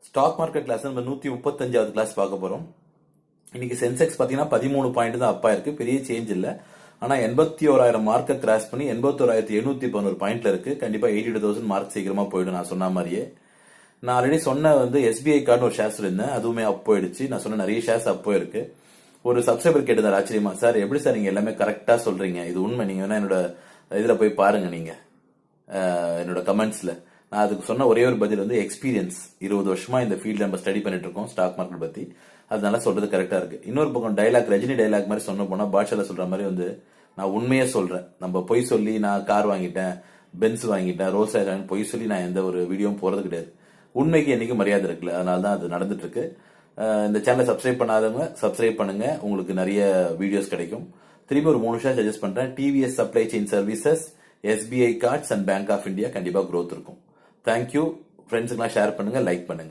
Stock market class நம்ம 135வது class பார்க்க போறோம். இன்னைக்கு சென்செக்ஸ் பாத்தீங்கன்னா 13 பாயிண்ட் தான் அப்பா இருக்கு, பெரிய சேஞ்ச் இல்ல. ஆனா 81,000 மார்க்கை கிராஸ் பண்ணி 81,711 பாயிண்ட்ல இருக்கு. கண்டிப்பா 82,000 மார்க் சீக்கிரமா போயிடும். நான் சொன்ன மாதிரியே நான் ஆல்ரெடி சொன்ன எஸ்பிஐ கார்டு ஒரு ஷேர்ஸ் இருந்தேன், அதுவுமே அப் போயிடுச்சு. நான் சொன்ன நிறைய ஷேர்ஸ் அப் போயிருக்கு. ஒரு சப்ஸ்கிரைபர் கேட்டிருந்தார் ஆச்சரியமா, சார் எப்படி சார் நீங்க எல்லாமே கரெக்டா சொல்றீங்க, இது உண்மை, நீங்க வேணா என்னோட இதுல போய் பாருங்க, நீங்க என்னோட கமெண்ட்ஸ்ல. நான் அதுக்கு சொன்ன ஒரே ஒரு பதில் எக்ஸ்பீரியன்ஸ். 20 வருஷமா இந்த ஃபீல்டு நம்ம ஸ்டடி பண்ணிட்டு இருக்கோம் ஸ்டாக் மார்க்கெட் பத்தி, அதனால சொல்றது கரெக்டா இருக்கு. இன்னொரு பக்கம் டைலாக், ரஜினி டைலாக் மாதிரி சொன்ன போனா பாட்ஷால சொல்ற மாதிரி நான் உண்மையே சொல்றேன். நம்ம பொய் சொல்லி நான் கார் வாங்கிட்டேன், பென்ஸ் வாங்கிட்டேன், ரோல்ஸ் ராய்ஸ் வாங்கிட்டேன், பொய் சொல்லி நான் எந்த ஒரு வீடியோவும் போறது கிடையாது. உண்மைக்கு என்னைக்கும் மரியாதை இருக்குல்ல, அதனால தான் அது நடந்துட்டு இருக்கு. இந்த சேனலை சப்ஸ்கிரைப் பண்ணாதவங்க சப்ஸ்கிரைப் பண்ணுங்க, உங்களுக்கு நிறைய வீடியோஸ் கிடைக்கும். திரும்பி ஒரு 3 ஷேர் சஜஸ்ட் பண்றேன். TVS supply chain services, SBI cards and bank of India கண்டிப்பா growth இருக்கும். தேங்க்யூ. ஃப்ரெண்ட்ஸுக்கெல்லாம் ஷேர் பண்ணுங்க, லைக் பண்ணுங்க.